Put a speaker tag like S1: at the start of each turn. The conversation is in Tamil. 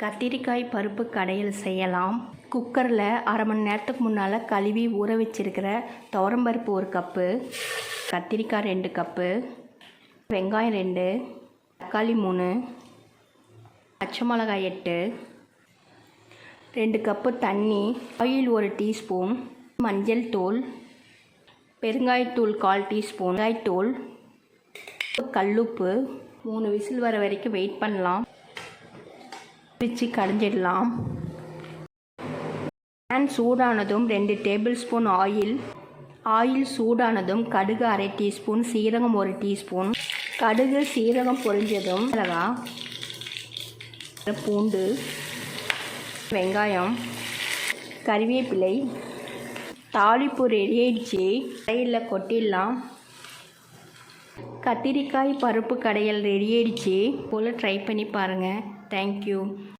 S1: கத்திரிக்காய் பருப்பு கடையல் செய்யலாம். குக்கரில் அரை மணி நேரத்துக்கு முன்னால் கழுவி ஊற வச்சிருக்கிற துவரம்பருப்பு 1 கப்பு, கத்திரிக்காய் 2 கப்பு, வெங்காயம் 2, தக்காளி 3, பச்சை மிளகாய் 8, 2 கப்பு தண்ணி, ஆயில் 1 டீஸ்பூன், மஞ்சள் தூள், பெருங்காயத்தூள் 1/4 டீஸ்பூன், வெங்காயத்தூள், கல்லுப்பு. 3 விசில் வர வரைக்கும் வெயிட் பண்ணலாம். பிரித்து கடைஞ்சிடலாம். பேன் சூடானதும் 2 டேபிள் ஸ்பூன் ஆயில் சூடானதும் கடுகு 1/2 டீஸ்பூன், சீரகம் 1 டீஸ்பூன். கடுகு சீரகம் பொரிஞ்சதும் மிளகாய், பூண்டு, வெங்காயம், கறிவேப்பிலை, தாளிப்பு ரெடி ஆயிடுச்சு. கடையில் கொட்டிடலாம். கத்திரிக்காய் பருப்பு கடையல் ரெடி ஆயிடுச்சு. போல் ட்ரை பண்ணி பாருங்கள். தேங்க்யூ.